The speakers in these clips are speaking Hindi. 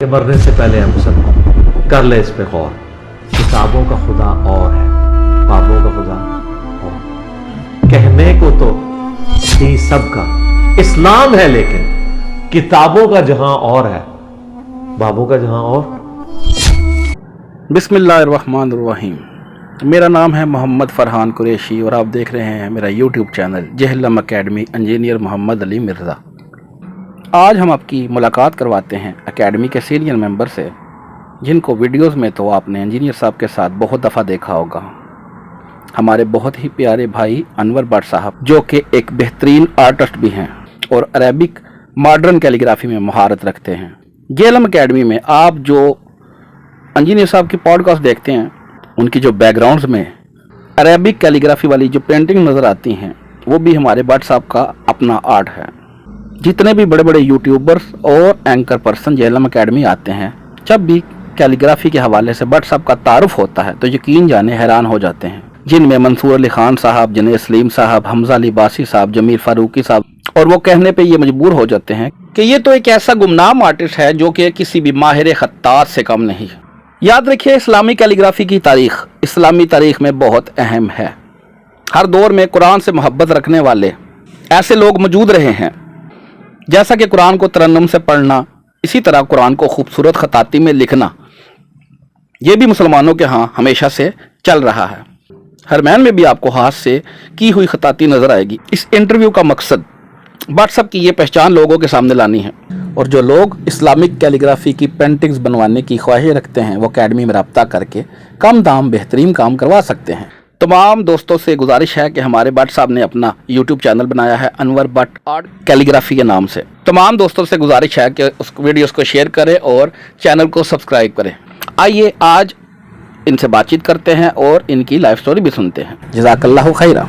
कि मरने से पहले हम सब कर ले इस पे गौर। किताबों का खुदा और है, बाबों का खुदा और। कहने को तो ही सबका इस्लाम है, लेकिन किताबों का जहां और है, बाबों का जहां और। बिस्मिल्लाहिर्रहमानिर्रहीम। मेरा नाम है मोहम्मद फ़रहान कुरैशी और आप देख रहे हैं मेरा YouTube channel Jhelum academy engineer Mohammad Ali Mirza. आज हम आपकी मुलाकात करवाते हैं एकेडमी के सीनियर मेंबर से, जिनको वीडियोस में तो आपने इंजीनियर साहब के साथ बहुत दफ़ा देखा होगा। हमारे बहुत ही प्यारे भाई अनवर भट्ट साहब, जो कि एक बेहतरीन आर्टिस्ट भी हैं और अरेबिक मॉडर्न कैलीग्राफी में महारत रखते हैं। जहलम एकेडमी में आप जो इंजीनियर साहब की पॉडकास्ट देखते हैं, उनकी जो बैकग्राउंड्स में अरेबिक कैलीग्राफी वाली जो पेंटिंग नज़र आती हैं, वो भी हमारे भट्ट साहब का अपना आर्ट है। जितने भी बड़े बड़े यूट्यूबर्स और एंकर पर्सन जहलम एकेडमी आते हैं, जब भी कैलीग्राफी के हवाले से भट्ट साहब का तारुफ होता है तो यकीन जाने हैरान हो जाते हैं, जिनमें मंसूर अली खान साहब, जनेद सलीम साहब, हमजा अली बासी साहब, जमीर फारूकी साहब, और वो कहने पे ये मजबूर हो जाते हैं कि ये तो एक ऐसा गुमनाम आर्टिस्ट है जो कि किसी भी माहिर खत्तात से कम नहीं है। याद रखिए, इस्लामी कैलीग्राफी की तारीख इस्लामी तारीख में बहुत अहम है। हर दौर में कुरान से मोहब्बत रखने वाले ऐसे लोग मौजूद रहे हैं। जैसा कि कुरान को तरन्नुम से पढ़ना, इसी तरह कुरान को खूबसूरत खताती में लिखना, ये भी मुसलमानों के यहाँ हमेशा से चल रहा है। हरमैन में भी आपको हाथ से की हुई खताती नजर आएगी। इस इंटरव्यू का मकसद भट्ट साहब की ये पहचान लोगों के सामने लानी है, और जो लोग इस्लामिक कैलीग्राफी की पेंटिंग्स बनवाने की ख्वाहिश रखते हैं वो अकेडमी में रब्ता करके कम दाम बेहतरीन काम करवा सकते हैं। तमाम दोस्तों से गुजारिश है कि हमारे भट्ट साहब ने अपना यूट्यूब चैनल बनाया है अनवर भट्ट आर्ट कैलीग्राफी के नाम से। तमाम दोस्तों से गुजारिश है कि उस वीडियोस को शेयर करें और चैनल को सब्सक्राइब करें। आइए आज इनसे बातचीत करते हैं और इनकी लाइफ स्टोरी भी सुनते हैं। जज़ाकल्लाहु खैरा।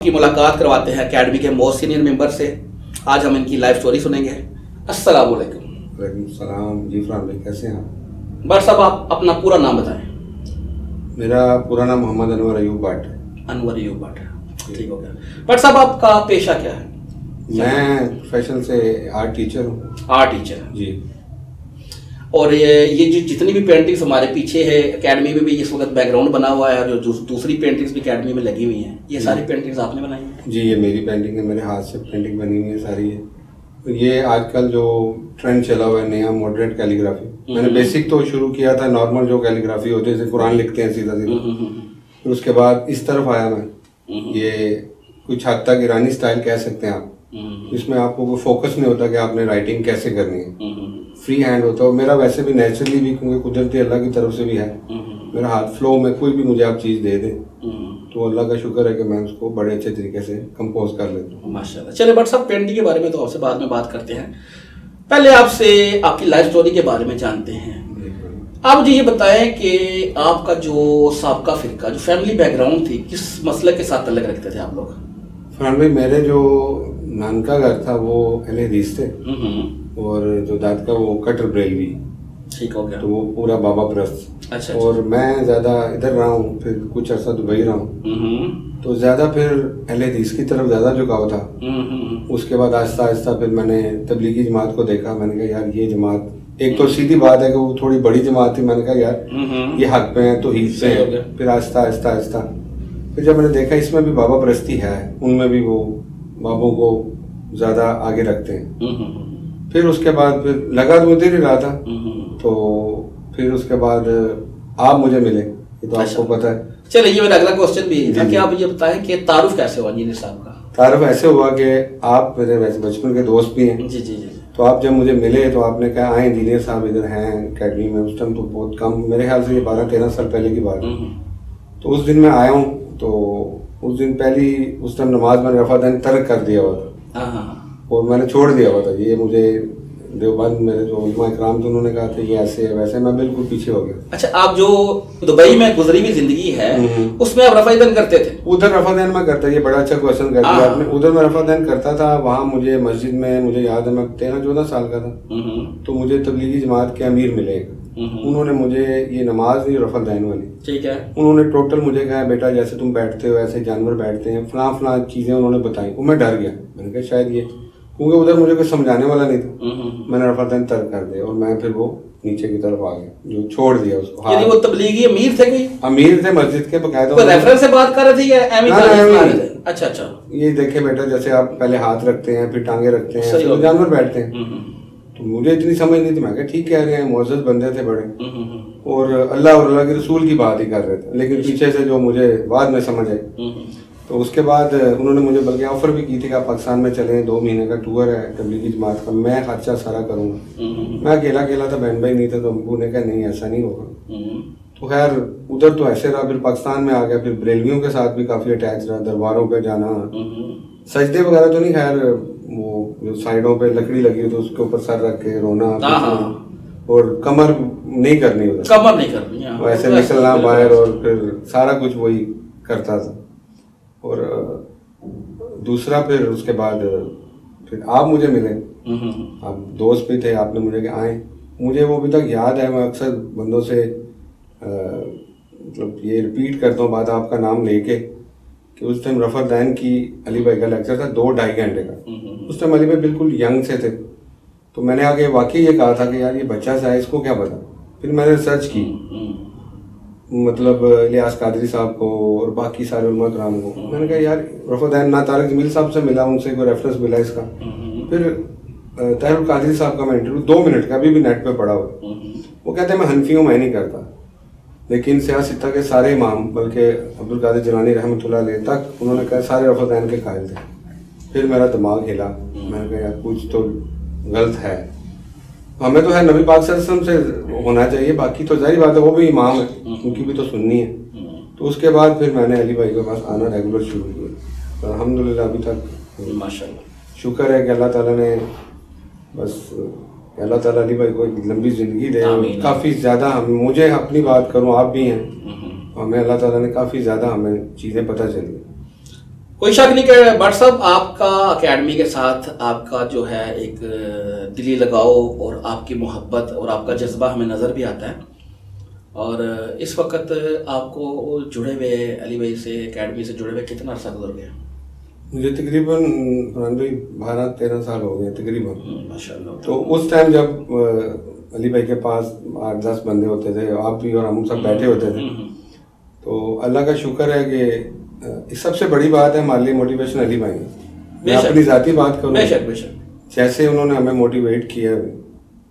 की मुलाकात करवाते हैं एकेडमी के मोस्ट सीनियर मेंबर से। आज हम इनकी लाइफ स्टोरी सुनेंगे। अस्सलाम वालेकुम। वालेकुम सलाम जी फरहान भाई, कैसे हैं आप? बट साहब आप अपना पूरा नाम बताएं। मेरा पूरा नाम मोहम्मद अनवर अयूब भट्ट है। अनवर अयूब भट्ट है, ठीक हो गया। बट साहब आपका पेशा क्या है? मैं प्रोफेशन से आर्ट टीचर हूँ। आर्ट टीचर जी। और ये जो जितनी भी पेंटिंग्स हमारे पीछे है एकेडमी में भी इस वक्त बैकग्राउंड बना हुआ है, और जो दूसरी पेंटिंग्स भी एकेडमी में लगी हुई हैं, ये सारी पेंटिंग्स आपने बनाई हैं? जी, ये मेरी पेंटिंग है, मेरे हाथ से पेंटिंग बनी हुई है सारी है। ये आजकल जो ट्रेंड चला हुआ है नया मॉडरेट कैलीग्राफी, मैंने बेसिक तो शुरू किया था नॉर्मल जो कैलीग्राफी होती है, जैसे कुरान लिखते हैं सीधा सीधा। फिर उसके बाद इस तरफ आया मैं, ये कुछ हद तक ईरानी स्टाइल कह सकते हैं आप। इसमें आपको कोई फोकस नहीं होता कि आपने राइटिंग कैसे करनी है, फ्री हैंड होता है। मेरा वैसे भी नेचुरली भी, क्योंकि कुदरती अल्लाह की तरफ से भी है, मेरा हाथ फ्लो में कोई भी मुझे आप चीज़ दे दें तो अल्लाह का शुक्र है कि मैं उसको बड़े अच्छे तरीके से कंपोज कर लेता हूँ। माशाल्लाह। चलिए बट साहब पेंटिंग के बारे में तो आपसे बाद में बात करते हैं, पहले आपसे आपकी लाइफ स्टोरी के बारे में जानते हैं। आप मुझे ये बताएं कि आपका जो साबका फिरका, जो फैमिली बैकग्राउंड थी, किस मसले के साथ तल्लुक रखते थे आप लोग? फरहान भाई, मेरे जो नान का घर था वो अहले हदीस थे, और जो दाद का वो कटर बरेलवी, ठीक हो गया। तो वो पूरा बाबा प्रस्त। अच्छा। और मैं ज्यादा इधर रहा हूँ, फिर कुछ अर्सा दुबई रहा हूँ, तो ज्यादा फिर अहले हदीस की तरफ ज्यादा झुकाव था। उसके बाद आहिस्ता आहिस्ता फिर मैंने तबलीगी जमात को देखा। मैंने कहा यार ये जमात, एक तो सीधी बात है कि वो थोड़ी बड़ी जमात थी, मैंने कहा यार ये हक पे है तो ही से है। फिर आहिस्ता आहिस्ता आहिस्ता फिर जब मैंने देखा इसमें भी बाबा परस्ती है, उनमें भी वो बाबों को ज्यादा आगे रखते हैं। फिर उसके बाद फिर लगा तो उधर ही रहा था, तो फिर उसके बाद आप मुझे मिले, ये तो आपको पता है। चलिए, ये मेरा अगला क्वेश्चन भी था कि आप ये बताएं कि तारुफ कैसे हुआ इंजीनियर साहब का? तारुफ ऐसे हुआ कि आप मेरे वैसे बचपन के दोस्त भी हैं। जी जी जी। तो आप जब मुझे मिले तो आपने कहा आए इंजीनियर साहब इधर हैं अकेडमी में। उस टाइम तो बहुत कम, मेरे ख्याल से ये 12-13 साल पहले की बात है। तो उस दिन मैं आया हूँ, तो उस दिन उस टाइम नमाज मैंने रफादान तर्क कर दिया हुआ था, और मैंने छोड़ दिया हुआ था। ये मुझे देवबंद मेरे जो उलमा इकराम थे उन्होंने कहा था ये ऐसे है वैसे, मैं बिल्कुल पीछे हो गया। अच्छा, आप जो दुबई में गुजरी हुई जिंदगी है उसमें आप रफादान करते थे? उधर रफादान में करता, ये बड़ा अच्छा क्वेश्चन कर दिया आपने। उधर मैं रफादान करता था। वहाँ मुझे मस्जिद में, मुझे याद है मैं 13-14 साल का था, तो मुझे तबलीगी जमात के अमीर मिले। उन्होंने मुझे ये नमाज नहीं रफादान वाली, ठीक है, उन्होंने टोटल मुझे कहा बेटा जैसे तुम बैठते हो ऐसे जानवर बैठते हैं, फलां चीजें उन्होंने बताई। वो मैं डर गया, मैंने कहा शायद ये, क्योंकि उधर मुझे कोई समझाने वाला नहीं था। मैंने रफादान तर्क कर दिया और मैं फिर वो नीचे की तरफ आ गया, जो छोड़ दिया उसको। यानी वो तबलीगी अमीर थे? कोई अमीर थे मस्जिद के, बकायदा कोई रेफरेंस से बात कर रहे थे या एमी थे? अच्छा अच्छा। ये देखे बेटा जैसे आप पहले हाथ रखते हैं फिर टांगे रखते हैं, तो जानवर बैठते हैं। तो मुझे इतनी समझ नहीं थी, मैं कहा ठीक कह रहे हैं, मुअज़्ज़ज़ बंदे थे बड़े, और अल्लाह के रसूल की बात ही कर रहे थे। लेकिन पीछे से जो मुझे बाद में समझ आई, तो उसके बाद उन्होंने मुझे बल्कि ऑफर भी की थी कि आप पाकिस्तान में चलें, 2 महीने का टूर है तबलीगी जमात का, मैं खर्चा सारा करूँगा। मैं अकेला था, बहन भाई नहीं था, तो अम्बू ने कहा नहीं ऐसा नहीं होगा। तो खैर उधर तो ऐसे रहा, फिर पाकिस्तान में आ गया, फिर बरेलवियों के साथ भी काफ़ी अटैच रहा, दरबारों पे जाना, सजदे वगैरह तो नहीं, खैर वो जो साइडों पे लकड़ी लगी हो तो उसके ऊपर सर रख के रोना, और कमर नहीं करनी, उधर कमर नहीं करनी, वैसे निकलना बाहर, और फिर सारा कुछ वही करता था। और दूसरा फिर उसके बाद फिर आप मुझे मिले, आप दोस्त भी थे, आपने मुझे आए, मुझे वो अभी तक याद है। मैं अक्सर बंदों से मतलब ये रिपीट करता हूँ बात आपका नाम लेके, कि उस टाइम रफादान की अली भाई का लेक्चर था 2-2.5 घंटे का। उस टाइम अली भाई बिल्कुल यंग से थे, तो मैंने आगे वाकई ये कहा था कि यार ये बच्चा सा है, इसको क्या पता। फिर मैंने रिसर्च की, मतलब इलियास कादरी साहब को और बाकी सारे उलमा कराम को। मैंने कहा यार रफादान ना तारिक जमील साहब से मिला, उनसे कोई रेफरेंस मिला इसका। फिर ताहिरुल कादरी साहब का मैं इंटरव्यू 2 मिनट का अभी भी नेट पे पड़ा हुआ। वो कहते हैं मैं हनफियों में नहीं करता, लेकिन सियासत के सारे इमाम, बल्कि अब्दुल कादिर जिलानी रहमतुल्लाह अलैह तक, उन्होंने कहा सारे रफादान के कायल थे। फिर मेरा दिमाग हिला, मैंने कहा यार कुछ तो गलत है, हमें तो है नबी पाक सल्लल्लाहु अलैहि वसल्लम से होना चाहिए, बाकी तो जाहिर बात है वो भी इमाम है, उनकी भी तो सुननी है। तो उसके बाद फिर मैंने अली भाई के पास आना रेगुलर शुरू किया, और अल्हम्दुलिल्लाह अभी तक माशाल्लाह शुक्र है कि अल्लाह ताला ने, बस अल्लाह ताला अली भाई को एक लंबी ज़िंदगी दे। काफ़ी ज़्यादा मुझे अपनी बात करूँ, आप भी हैं, हमें अल्लाह ताला ने काफ़ी ज़्यादा हमें चीज़ें पता चली। कोई शक नहीं कि भट्ट साहब आपका अकेडमी के साथ आपका जो है एक दिली लगाव और आपकी मोहब्बत और आपका जज्बा हमें नज़र भी आता है। और इस वक्त आपको जुड़े हुए अली भाई से अकेडमी से जुड़े हुए कितना अर्सा गुजर गया? मुझे तकरीबन 12-13 साल हो गए तकरीबन, माशाल्लाह। तो उस टाइम जब अली भाई के पास 8-10 बंदे होते थे, आप भी और हम सब बैठे होते थे, तो अल्लाह का शुक्र है कि सबसे बड़ी बात है हमारे लिए मोटिवेशन अली भाई है। मैं अपनी ज़ाती बात करूँ, बेशक बेशक, जैसे उन्होंने हमें मोटिवेट किया,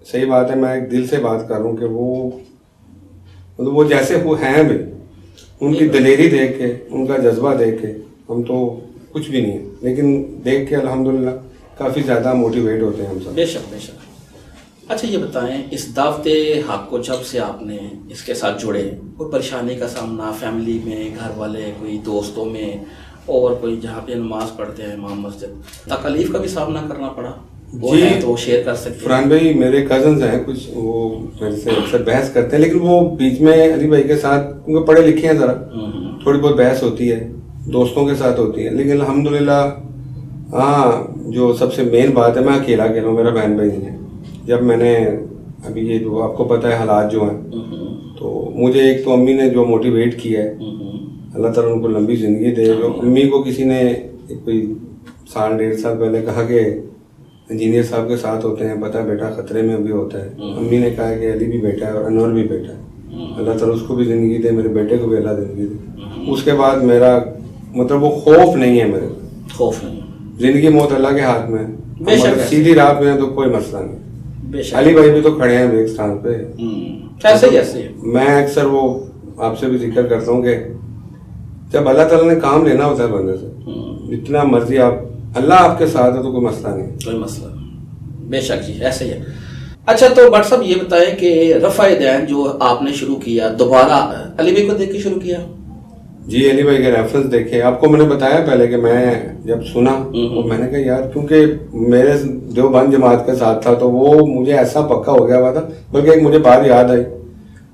सही बात है, मैं एक दिल से बात कर रहा हूँ कि वो जैसे वो हैं भी, उनकी दिलेरी देख के, उनका जज्बा देख के हम तो कुछ भी नहीं है, लेकिन देख के अल्हम्दुलिल्लाह काफ़ी ज़्यादा मोटिवेट होते हैं हम सब। बेशक बेशक। अच्छा ये बताएं, इस दावते हक को जब से आपने इसके साथ जुड़े, कोई परेशानी का सामना फैमिली में, घर वाले, कोई दोस्तों में, और कोई जहाँ पे नमाज पढ़ते हैं इमाम मस्जिद, तकलीफ का भी सामना करना पड़ा? वो जी, है तो शेयर कर सकते हैं। फरहान भाई मेरे कजन्स हैं कुछ, वो मेरे से अक्सर बहस करते हैं, लेकिन वो बीच में अली भाई के साथ, क्योंकि पढ़े लिखे हैं ज़रा, थोड़ी बहुत बहस होती है, दोस्तों के साथ होती है, लेकिन अल्हम्दुलिल्लाह हाँ, जो सबसे मेन बात है, मैं अकेला हूँ, मेरा बहन भाई नहीं है। जब मैंने अभी ये जो आपको पता है हालात जो हैं, तो मुझे एक तो अम्मी ने जो मोटिवेट किया है, अल्लाह ताला उनको लंबी ज़िंदगी दे। जो अम्मी को किसी ने कोई 1.5 साल पहले कहा कि इंजीनियर साहब के साथ होते हैं, पता बेटा खतरे में भी होता है, अम्मी ने कहा कि अली भी बेटा है और अनवर भी बेटा है, अल्लाह ताला उसको भी ज़िंदगी दे, मेरे बेटे को भी अल्लाह ज़िंदगी दे। उसके बाद मेरा मतलब वो खौफ नहीं है, मेरे खौफ नहीं, जिंदगी मौत अल्लाह के हाथ में है, बेशक सीधी राह पे है तो कोई मसला नहीं। बेशक। अली भाई भी तो खड़े हैं एक स्थान पे। ऐसे ही ऐसे ही। मैं अक्सर वो आपसे भी जिक्र करता हूँ कि जब अल्लाह ताला ने काम लेना होता है बंदे से, जितना मर्जी आप, अल्लाह आपके साथ है तो कोई मसला नहीं, कोई मसला। बेशक जी, ऐसे ही है। अच्छा तो भट्ट साहब ये बताएं कि रफ़ाए दैन जो आपने शुरू किया, दोबारा अली भाई को देख के शुरू किया? जी, अली भाई के रेफरेंस देखे, आपको मैंने बताया पहले कि मैं जब सुना तो मैंने कहा यार, क्योंकि मेरे देवबंद जमात के साथ था तो वो मुझे ऐसा पक्का हो गया हुआ था। बल्कि एक मुझे बात याद आई,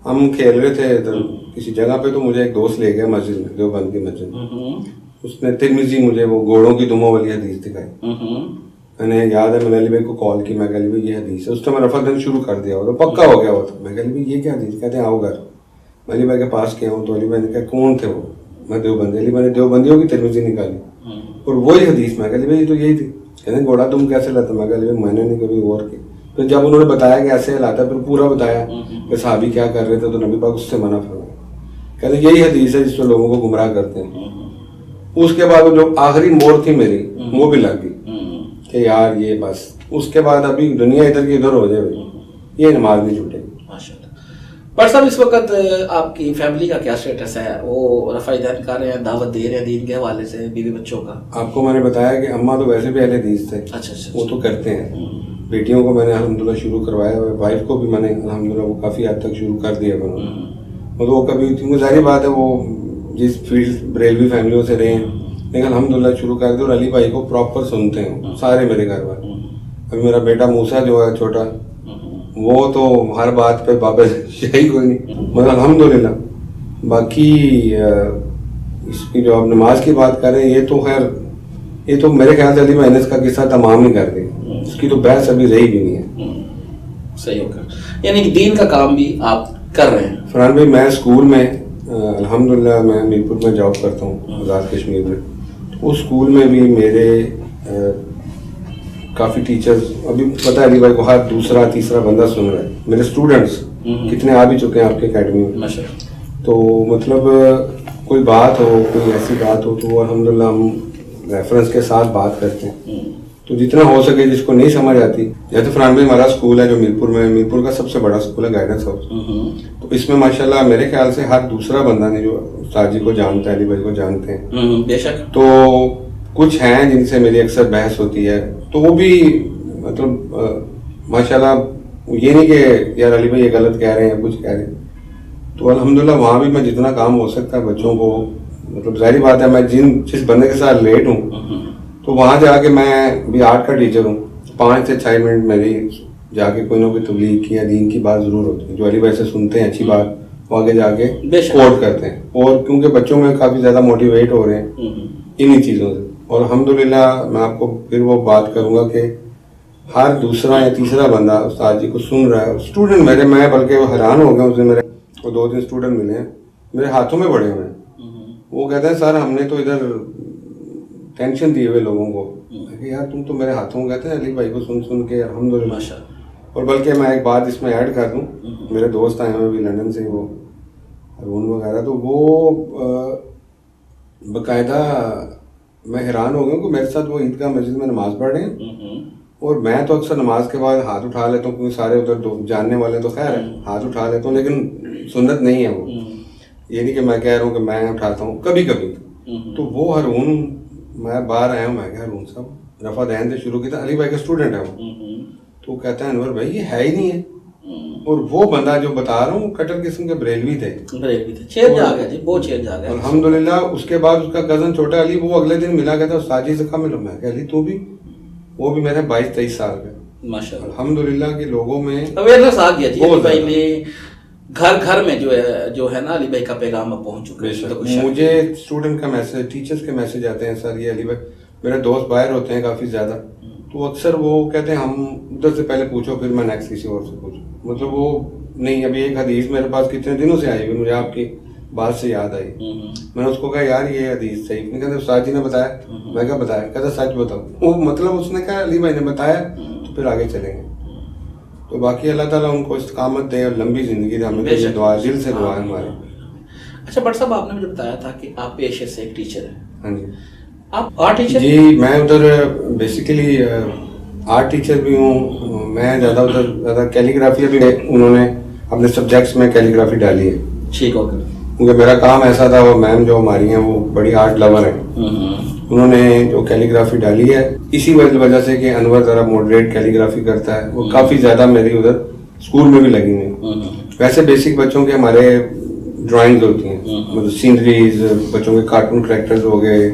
हम खेल रहे थे इधर किसी जगह पे, तो मुझे एक दोस्त ले गया मस्जिद में, देवबंद की मस्जिद में, उसने तिरमिजी मुझे वो घोड़ों की दुमों वाली हदीस दिखाई। मैंने याद है, मैंने अली भाई को कॉल की, मैं अली भाई ये हदीस है, उस टाइम रफ़ा दिन शुरू कर दिया, तो पक्का हो गया हुआ था। मैं अली भाई ये क्या हदीस? कहते हैं आओ घर। मैं अली भाई के पास गया हूँ तो अली भाई ने कहा कौन थे वो? मैं देवबंदी। अली भाई ने देवबंदियों की तिरमिजी निकाली और वही हदीस, मैं अली भाई तो यही थी। कहते गोड़ा तुम कैसे लाता? मैं अली भाई मैंने नहीं कभी गौर की। फिर जब उन्होंने बताया कि ऐसे लाता, फिर पूरा बताया कि साहबी क्या कर रहे थे, तो नबी पाक उससे मना फरमाया। कहते यही हदीस है जिसमें लोगों को गुमराह करते हैं। उसके बाद जो आखिरी मोड़ थी मेरी, वो भी लग गई कि यार ये बस, उसके बाद अभी दुनिया इधर की इधर हो जाए, ये नमाज नहीं छूटेगी। पर साहब इस वक्त आपकी फैमिली का क्या स्टेटस है? वो रफ़ाए दैन कर रहे हैं, दावत दे रहे हैं दीन के हवाले से बीवी बच्चों का? आपको मैंने बताया कि अम्मा तो वैसे भी अहले हदीस थे। अच्छा, वो तो करते हैं। बेटियों को मैंने अल्हम्दुलिल्लाह शुरू करवाया, वाइफ को भी मैंने अल्हम्दुलिल्लाह वो काफ़ी हद तक शुरू कर दिया उन्होंने। मतलब वो कभी, क्योंकि जाहिर बात है वो जिस फील्ड बरेलवी फैमिलियों से रहे हैं, लेकिन अल्हम्दुलिल्लाह शुरू कर दिया। और अली भाई को प्रॉपर सुनते हैं सारे मेरे घर वाले। अभी मेरा बेटा मूसा जो है छोटा, वो तो हर बात पे बाबा यही कोई नहीं, मगर अल्हम्दुलिल्लाह। बाकी इसकी जो आप नमाज की बात कर रहे हैं, ये तो खैर, ये तो मेरे ख्याल से अली भाई ने इसका किस्सा तमाम ही कर दिया, इसकी तो बहस अभी रही भी नहीं है। सही होगा, यानी कि दीन का काम भी आप कर रहे हैं। फरहान भाई मैं स्कूल में अल्हम्दुलिल्लाह मैं मीरपुर में जॉब करता हूँ, आज़ाद कश्मीर में। उस स्कूल में भी मेरे काफ़ी टीचर्स, अभी पता है अली भाई को हर दूसरा तीसरा बंदा सुन रहा है, मेरे स्टूडेंट्स कितने आ भी चुके हैं आपके अकेडमी में। तो मतलब कोई बात हो, कोई ऐसी बात हो, तो अल्हम्दुलिल्लाह हम रेफरेंस के साथ बात करते हैं। तो जितना हो सके, जिसको नहीं समझ आती, जैसे फरहान भाई हमारा स्कूल है जो मीरपुर में, मीरपुर का सबसे बड़ा स्कूल है गाइडेंस हाउस। तो इसमें माशाल्लाह मेरे ख्याल से हर दूसरा बंदा ने जो उस्ताद जी को जानता है, अली भाई को जानते हैं। बेशक। तो कुछ हैं जिनसे मेरी अक्सर बहस होती है, तो वो भी मतलब माशाल्लाह, ये नहीं कि यार अली भाई ये गलत कह रहे हैं, कुछ कह रहे हैं। तो अल्हम्दुलिल्लाह वहाँ भी मैं जितना काम हो सकता है बच्चों को, मतलब जाहिर बात है मैं जिस बंदे के साथ लेट हूँ, तो वहाँ जाके, मैं भी आर्ट का टीचर हूँ, 5 से 6 मिनट मेरी जाके कोई ना कोई तबलीग की या दीन की बात जरूर होती है। जो अली भाई से सुनते हैं अच्छी बात, वो आगे जाके कोट करते हैं। और क्योंकि बच्चों में काफ़ी ज़्यादा मोटिवेट हो रहे हैं इन्हीं चीज़ों से, और अल्हम्दुलिल्लाह मैं आपको फिर वो बात करूंगा कि हर दूसरा या तीसरा बंदा उस्ताद जी को सुन रहा है। स्टूडेंट मेरे, मैं बल्कि वो हैरान हो गया, उसने मेरे को 2-3 स्टूडेंट मिले हैं, मेरे हाथों में पड़े हुए हैं। वो कहते हैं सर हमने तो इधर टेंशन दिए हुए लोगों को। यार तुम तो मेरे हाथों में, कहते हैं अली भाई को सुन सुन के अल्हम्दुलिल्लाह। और बल्कि मैं एक बात इसमें ऐड कर दूं, मेरे दोस्त आए हुए भी लंदन से, वो अरुण वगैरह, तो वो बाकायदा मैं हैरान हो गया कि मेरे साथ वो ईदगाह मस्जिद में नमाज पढ़ रहे हैं। और मैं तो अक्सर नमाज के बाद हाथ उठा लेता हूँ, क्योंकि सारे उधर जानने वाले तो खैर है, हाथ उठा लेता हूँ, लेकिन सुन्नत नहीं है वो। ये नहीं कि मैं कह रहा हूँ कि मैं उठाता हूँ, कभी कभी। तो वो हरून, मैं बाहर आया हूँ, मैं क्या हरून साहब रफा दैन से शुरू किया था, अली भाई का स्टूडेंट है वो। तो कहता है अनवर भाई ये है ही नहीं है। और वो बंदा जो बता रहा हूँ कटर किस्म के बरेलवी थे, चेंज आ गया जी, बहुत चेंज आ गया अल्हम्दुलिल्लाह। उसके बाद उसका कजन छोटा अली, वो अगले दिन मिला, कहता साजी से कम मिलो। मैं कह अली तू भी, वो भी मेरे 22-23 साल का। माशाल्लाह अल्हम्दुलिल्लाह के लोगों में अवेयरनेस आ गया जी। अली भाई ने घर घर में जो है ना अली भाई का पैगाम अब पहुंच चुका है। तो मुझे स्टूडेंट का मैसेज, टीचर्स के मैसेज आते हैं सर ये अली भाई, मेरे दोस्त बाहर होते हैं काफी ज्यादा, तो अक्सर वो कहते हैं हम उधर से पहले पूछो फिर मैं नेक्स्ट किसी और से पूछूं। मतलब वो नहीं, अभी एक हदीस मेरे पास कितने दिनों से आई हुई, मुझे आपकी बात से याद आई। मैंने उसको कहा यार ये हदीस सही नहीं, कहते उस्ताद जी ने बताया। मैं क्या बताया, कहता सच बताओ। वो मतलब उसने कहा अली भाई ने बताया, तो फिर आगे चलेंगे। तो बाकी अल्लाह ताला उनको इस्तिकामत दे और लंबी जिंदगी दे, हमें तो दुआ, दिल से दुआ है हमारी। अच्छा भट्ट साहब, आपने मुझे बताया था कि आप पेशे से एक टीचर हैं। हाँ जी, आप आर्ट टीचर? जी मैं उधर बेसिकली आर्ट टीचर भी हूँ। मैं ज़्यादा उधर ज़्यादा कैलीग्राफी भी उन्होंने अपने सब्जेक्ट्स में कैलीग्राफी डाली है। ठीक हो गया, क्योंकि मेरा काम ऐसा था, वो मैम जो हमारी हैं वो बड़ी आर्ट लवर हैं, उन्होंने जो कैलीग्राफी डाली है इसी वजह से कि अनवर ज़रा मॉडरेट कैलीग्राफी करता है, वो काफ़ी ज़्यादा मेरी उधर स्कूल में भी लगी हुई। वैसे बेसिक बच्चों के हमारे ड्राइंग्स होती हैं, मतलब सीनरीज, बच्चों के कार्टून कैरेक्टर्स हो गए,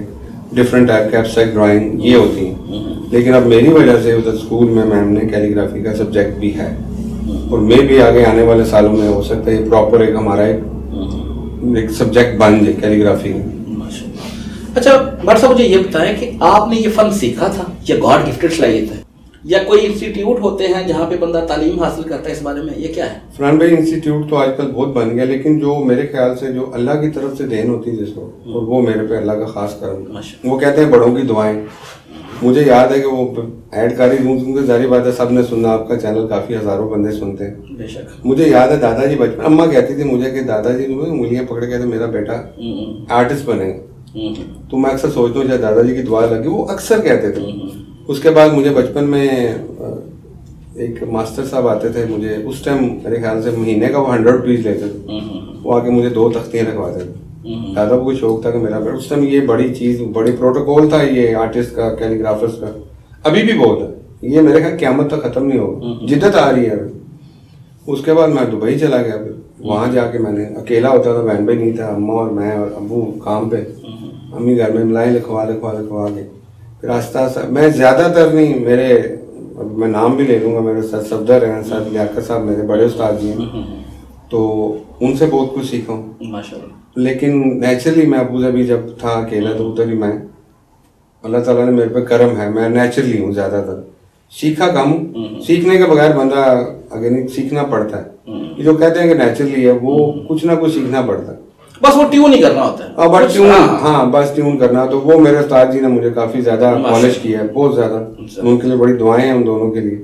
डिफरेंट टाइप के एब्स्ट्रैक्ट ड्राइंग, ये होती हैं। लेकिन अब मेरी वजह से उधर स्कूल में मैम ने कैलीग्राफी का सब्जेक्ट भी है, और मैं भी आगे आने वाले सालों में हो सकता है प्रॉपर एक हमारा एक सब्जेक्ट बन जाए कैलीग्राफी में। अच्छा भट्ट साहब, मुझे ये बताएं कि आपने ये फन सीखा था या गॉड गिफ्टेड सलाहियत है, या कोई इंस्टीट्यूट होते हैं जहाँ पे बंदा तालीम हासिल करता है, इस बारे में ये क्या है? फरहान भाई इंस्टीट्यूट तो आजकल बहुत बन गया, लेकिन जो मेरे ख्याल से जो अल्लाह की तरफ से देन होती है जिसको, और वो मेरे पे अल्लाह का खास करम। वो कहते हैं बड़ों की दुआएं। मुझे याद है कि वो ऐड कर ही दूँ, क्योंकि जारी बात है सबने सुनना, आपका चैनल काफी हजारों बंदे सुनते हैं। बेशक। मुझे याद है दादाजी बचपन, अम्मा कहती थी मुझे कि दादाजी उंगलियां पकड़ के मेरा बेटा आर्टिस्ट बनेगा। तो मैं अक्सर सोचता हूँ दादाजी की दुआ लगी, वो अक्सर कहते थे। उसके बाद मुझे बचपन में एक मास्टर साहब आते थे, मुझे उस टाइम मेरे ख्याल से महीने का वो 100 रुपीज लेते थे। वो आके मुझे 2 तख्तियां रखवाते थे। दादा को शौक था कि मेरा उस टाइम ये बड़ी चीज, बड़ी प्रोटोकॉल था ये आर्टिस्ट का, कैलीग्राफर्स का, अभी भी बहुत है ये, मेरे ख्याल क़यामत तक खत्म नहीं होगा, जिद्दत आ रही है अभी। उसके बाद मैं दुबई चला गया, फिर वहां जाके मैंने अकेला होता था, बहन भाई नहीं था, अम्मा और मैं और अबू काम पे, अम्मी घर में मिलाई लिखवा के फिर आस्ता आस्ता, मैं ज्यादातर नहीं, मेरे अब मैं नाम भी ले लूंगा, मेरे सर सफदर हैं, सर लियाकत साहब मेरे बड़े उस्ताद जी हैं, तो उनसे बहुत कुछ सीखा हूँ माशाल्लाह। लेकिन नेचुरली मैं अबू धाबी जब था अकेला, तो उधर ही मैं, अल्लाह ताला ने मेरे पे करम है, मैं नेचुरली हूँ, ज्यादातर सीखा कम। सीखने के बगैर बंदा आगे नहीं, सीखना पड़ता है। ये जो कहते हैं कि नेचुरली है, वो कुछ ना कुछ सीखना पड़ता है, बस वो ट्यून ही करना होता है। बस ट्यून, हाँ बस ट्यून करना। तो वो मेरे उस्ताद जी ने मुझे काफी ज्यादा पॉलिश किया है, बहुत ज्यादा। उनके लिए बड़ी दुआएं हैं उन दोनों के लिए,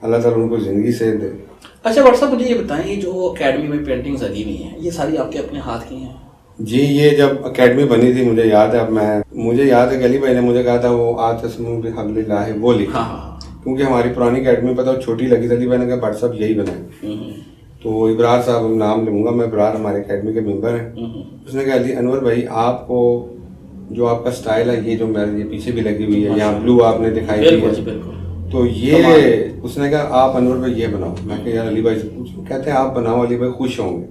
अल्लाह ताला उनको जिंदगी से दे। अच्छा भट्ट साहब, मुझे ये बताएं, ये जो अकेडमी में पेंटिंग्स लगी हुई हैं, ये सारी आपके अपने हाथ की हैं? जी, ये जब अकेडमी बनी थी मुझे याद है, मुझे याद है कि अली भाई ने मुझे कहा था वो आतस्मु बिहब्लिल्लाह है वो लिखा। क्योंकि हमारी पुरानी अकेडमी पता छोटी लगी थी, अली भाई ने कहा भट्ट साहब यही बनाए। तो इब्रार साहब, नाम लूंगा मैं, इब्रार हमारे अकेडमी के मेंबर हैं। उसने कहा अली अनवर भाई, आपको जो आपका स्टाइल है, ये जो मेरे ये पीछे भी लगी हुई है, यहाँ ब्लू आपने दिखाई दी है, तो ये उसने कहा आप अनवर भाई ये बनाओ। मैं कहा यार अली भाई से पूछो, कहते हैं आप बनाओ, अली भाई खुश होंगे।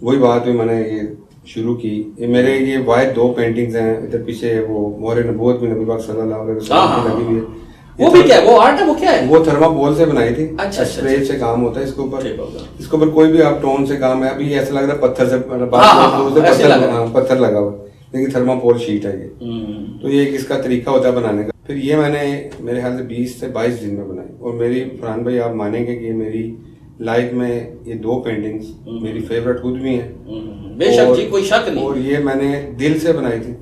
वही बात हुई, मैंने ये शुरू की। ये मेरे ये वाइट 2 पेंटिंग्स हैं, इधर पीछे वो मोहरे नबूवत में नबी पाक सल्लल्लाहु अलैहि वसल्लम की लगी हुई है। वो भी क्या है, वो आर्ट है, वो क्या है? वो थर्माकोल से बनाई थी। अच्छा, स्प्रे से काम होता है इसके ऊपर कोई भी आप टोन से काम है। अभी ऐसा लग रहा है पत्थर से, पत्थर लगा हुआ, लेकिन थर्माकोल शीट है ये। तो ये एक इसका तरीका होता है बनाने का। फिर ये मैंने मेरे ख्याल से 20 से 22 दिन में बनाई, और मेरी फरहान भाई आप मानेंगे कि मेरी लाइफ में ये 2 पेंटिंग्स मेरी फेवरेट खुद भी हैं। बेशक जी, कोई शक नहीं। और ये मैंने दिल से बनाई थी।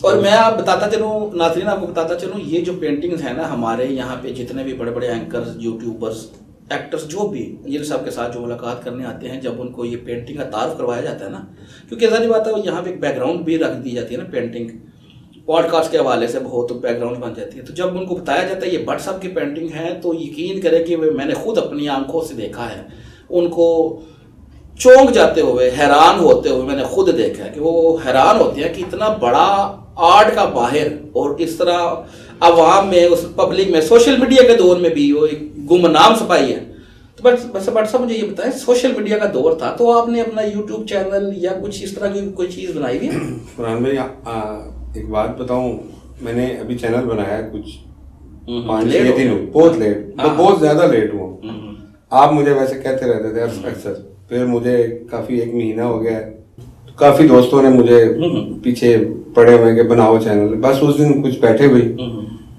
और मैं आप बताता चलूँ नाज़रीन, आपको बताता चलूँ, ये जो पेंटिंग्स है ना, हमारे यहाँ पे जितने भी बड़े बड़े एंकर्स, यूट्यूबर्स, एक्टर्स, जो भी इंजीनियर साहब के साथ जो मुलाकात करने आते हैं, जब उनको ये पेंटिंग का तारुफ करवाया जाता है ना, क्योंकि ज़ाहिर बात है यहाँ पे एक बैकग्राउंड भी रख दी जाती है ना, पेंटिंग पॉडकास्ट के हवाले से बहुत बैकग्राउंड बन जाती है। तो जब उनको बताया जाता है ये भट्ट साहब की पेंटिंग है, तो यकीन करें कि मैंने खुद अपनी आंखों से देखा है उनको चौंक जाते हुए, हैरान होते हुए मैंने खुद देखा है कि वो हैरान होते हैं कि इतना बड़ा आर्ट का बाहर, और इस तरह अवाम में, उस पब्लिक में, सोशल मीडिया के दौर में भी वो एक गुमनाम सफाई है। तो बस भट्ट साहब मुझे ये बताएं, सोशल मीडिया का दौर था तो आपने अपना यूट्यूब चैनल या कुछ इस तरह की कोई चीज़ बनाई हुई है? फरहान भाई एक बात बताऊं, मैंने अभी चैनल बनाया है कुछ 5-6 दिन हुए, बहुत लेट, बहुत ज़्यादा लेट हुआ। आप मुझे वैसे कहते रहते थे अक्सर, फिर मुझे काफ़ी 1 महीना हो गया, काफ़ी दोस्तों ने मुझे पीछे पड़े हुए कि बनाओ चैनल। बस उस दिन कुछ बैठे हुई,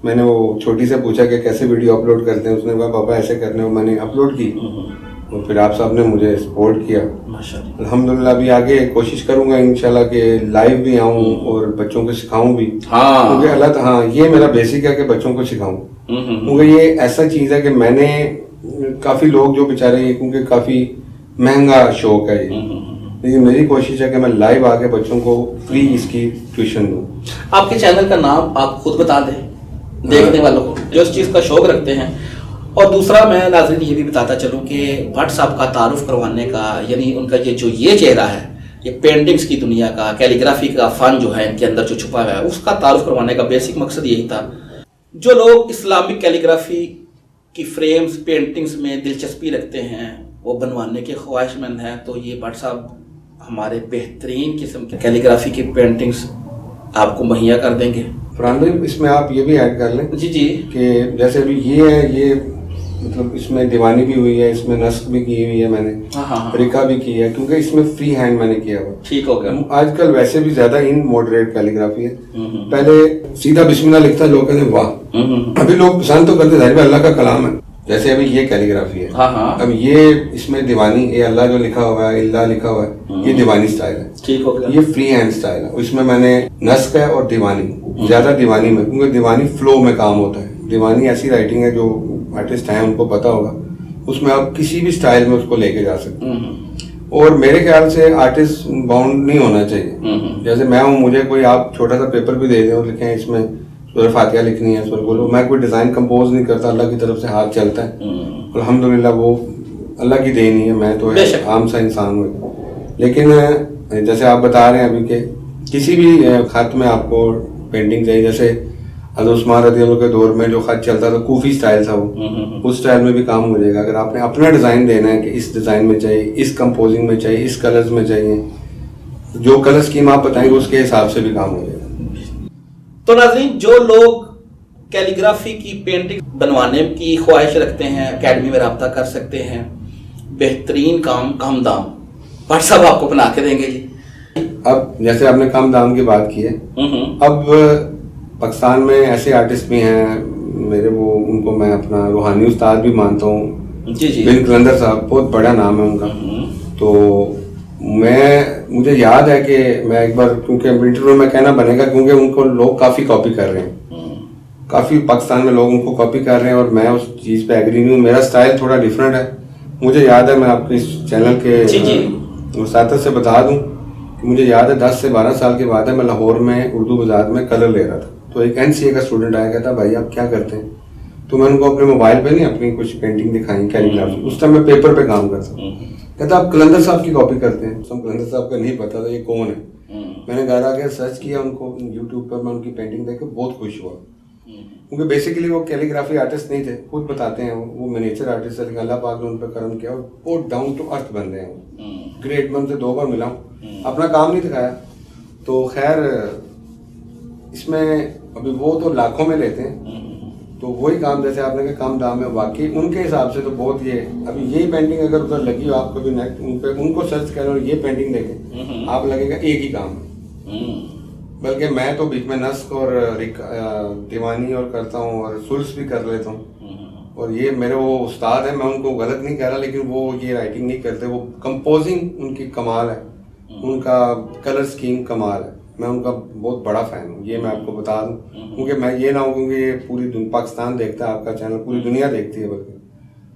मैंने वो छोटी से पूछा कि कैसे वीडियो अपलोड करते हैं, उसने कहा पापा ऐसे करने हो, मैंने अपलोड की, और फिर आप सब ने मुझे सपोर्ट किया। अल्हम्दुलिल्लाह अभी आगे कोशिश करूंगा इंशाल्लाह कि लाइव भी आऊं और बच्चों को सिखाऊं भी, क्योंकि हाँ ये मेरा बेसिक है कि बच्चों को सिखाऊं, क्योंकि ये ऐसा चीज़ है कि मैंने काफ़ी लोग जो बेचारे, क्योंकि काफ़ी महंगा शौक है ये, लेकिन मेरी कोशिश है कि मैं लाइव आके बच्चों को फ्री इसकी ट्यूशन दूं। आपके चैनल का नाम आप खुद बता दें देखने वालों को जो इस चीज़ का शौक रखते हैं। और दूसरा मैं नाज़रीन ये भी बताता चलूँ कि भट्ट साहब का तारुफ करवाने का, यानी उनका ये चेहरा है, ये पेंटिंग्स की दुनिया का, कैलीग्राफी का फ़न जो है इनके अंदर जो छुपा हुआ है, उसका तारुफ करवाने का बेसिक मकसद यही था। जो लोग इस्लामिक कैलीग्राफी की फ्रेम्स, पेंटिंग्स में दिलचस्पी रखते हैं, वो बनवाने के ख्वाहिशमंद हैं, तो ये भट्ट साहब हमारे बेहतरीन किस्म की कैलीग्राफी की पेंटिंग्स आपको मुहैया कर देंगे। फरहान भाई इसमें आप ये भी ऐड कर लें जी कि जैसे अभी ये है, ये मतलब इसमें दीवानी भी हुई है, इसमें नस्ख भी की हुई है मैंने, रिका भी की है, क्योंकि इसमें फ्री हैंड मैंने किया हुआ। ठीक हो गया। आजकल वैसे भी ज्यादा इन मॉडरेट कैलीग्राफी है, पहले सीधा बिस्मिल्लाह लिखता, लोग कहते वाह, अभी लोग पसंद तो करते, जाहिर अल्लाह का कलाम है। जैसे अभी ये कैलीग्राफी है, अब ये इसमें दीवानी, ये अल्लाह जो लिखा हुआ है, इल्लाह लिखा हुआ है, ये दीवानी स्टाइल है। ठीक हो गया। ये फ्री हैंड स्टाइल है, इसमें मैंने नस्ख है और दीवानी, ज्यादा दीवानी में, क्योंकि दीवानी फ्लो में काम होता है। दीवानी ऐसी राइटिंग है, जो आर्टिस्ट हैं उनको पता होगा, उसमें आप किसी भी स्टाइल में उसको लेके जा सकते हैं। और मेरे ख्याल से आर्टिस्ट बाउंड नहीं होना चाहिए। जैसे मैं हूँ, मुझे कोई आप छोटा सा पेपर भी दे दें और लिखें इसमें सूरह फातिहा लिखनी है, सूरह बोलो, मैं कोई डिजाइन कंपोज नहीं करता, अल्लाह की तरफ से हाथ चलता है, अल्हम्दुलिल्लाह वो अल्लाह की देन ही है, मैं तो आम सा इंसान हूँ। लेकिन जैसे आप बता रहे हैं अभी के किसी भी खत में आपको पेंटिंग चाहिए, जैसे हज़रत उस्मान रज़ी अल्लाह के दौर में जो खत चलता था, कूफी स्टाइल था वो, उस स्टाइल में भी काम हो जाएगा। अगर आपने अपना डिज़ाइन देना है कि इस डिज़ाइन में चाहिए, इस कंपोजिंग में चाहिए, इस कलर्स में चाहिए, जो कलर स्कीम आप बताएंगे उसके हिसाब से भी काम हो जाएगा। तो नाज़रीन, जो लोग कैलीग्राफी की पेंटिंग बनवाने की ख्वाहिश रखते हैं, एकेडमी में रब्ता कर सकते हैं। बेहतरीन काम, कम दाम, भट्ट साहब आपको बना के देंगे जी। अब जैसे आपने कम दाम की बात की है, अब पाकिस्तान में ऐसे आर्टिस्ट भी हैं मेरे, वो उनको मैं अपना रूहानी उस्ताद भी मानता हूँ। बिन कलंदर साहब, बहुत बड़ा नाम है उनका। तो मुझे याद है कि मैं एक बार, क्योंकि इंटरव्यू में कहना बनेगा, क्योंकि उनको लोग काफ़ी कॉपी कर रहे हैं, काफ़ी पाकिस्तान में लोग उनको कॉपी कर रहे हैं, और मैं उस चीज़ पे एग्री नहीं हूँ। मेरा स्टाइल थोड़ा डिफरेंट है। मुझे याद है, मैं आपके इस चैनल के वसातत से बता दूँ कि मुझे याद है 10 से 12 साल के बाद है, मैं लाहौर में उर्दू बाजार में कलर ले रहा था। तो एक NCA का स्टूडेंट आया, कहता भाई आप क्या करते हैं? तो मैंने उनको अपने मोबाइल पे नहीं अपनी कुछ पेंटिंग दिखाई, कैलीग्राफी, उस टाइम मैं पेपर पे काम करता हूँ। कहता आप कलंदर साहब की कॉपी करते हैं। तो कलंदर साहब का नहीं पता था ये कौन है। मैंने घर आके सर्च किया उनको यूट्यूब पर, मैं उनकी पेंटिंग देख के बहुत खुश हुआ, क्योंकि बेसिकली वो कैलीग्राफी आर्टिस्ट नहीं थे, खुद बताते हैं वो मिनिएचर आर्टिस्ट है, लेकिन अल्लाह पाक ने उन पर करम किया और बहुत डाउन टू अर्थ बन रहे हैं। ग्रेट मन से 2 बार मिला हूँ, अपना काम नहीं दिखाया। तो खैर इसमें अभी वो तो लाखों में लेते हैं, तो वही काम जैसे आपने कहा कम दाम है, वाकई उनके हिसाब से तो बहुत ये, अभी यही पेंटिंग अगर उधर लगी हो, आप कभी नेट उनको सर्च करें और ये पेंटिंग देखें, आप लगेगा एक ही काम है। बल्कि मैं तो बीच में नस्क और दीवानी और करता हूँ और सुल्स भी कर लेता हूँ। और ये मेरे वो उस्ताद है, मैं उनको गलत नहीं कह रहा, लेकिन वो ये राइटिंग नहीं करते। वो कंपोजिंग उनकी कमाल है, उनका कलर स्कीम कमाल है। मैं उनका बहुत बड़ा फ़ैन हूँ, ये मैं आपको बता दूँ। क्योंकि मैं ये ना हूँ, क्योंकि ये पूरी पाकिस्तान देखता है आपका चैनल, पूरी दुनिया देखती है बल्कि,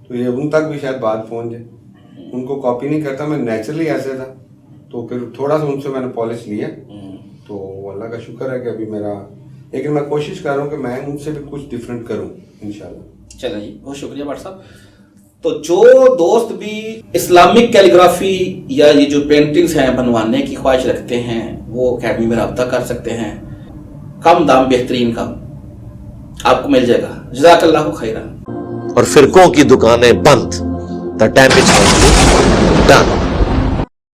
तो ये उन तक भी शायद बात पहुँच जाए। उनको कॉपी नहीं करता, मैं नेचुरली ऐसे था, तो फिर थोड़ा सा उनसे मैंने पॉलिश लिया। तो अल्लाह का शुक्र है कि अभी मेरा, लेकिन मैं कोशिश कर रहा हूँ कि मैं उनसे भी कुछ डिफरेंट करूँ इंशाल्लाह। चलें जी, बहुत शुक्रिया भट्ट साहब। तो जो दोस्त भी इस्लामिक कैलीग्राफी या ये जो पेंटिंग्स हैं बनवाने की ख्वाहिश रखते हैं, वो अकेडमी में रब्ता कर सकते हैं। कम दाम, बेहतरीन काम आपको मिल जाएगा। जज़ाकल्लाहु खैरन। और फिरकों की दुकानें बंद। The damage done.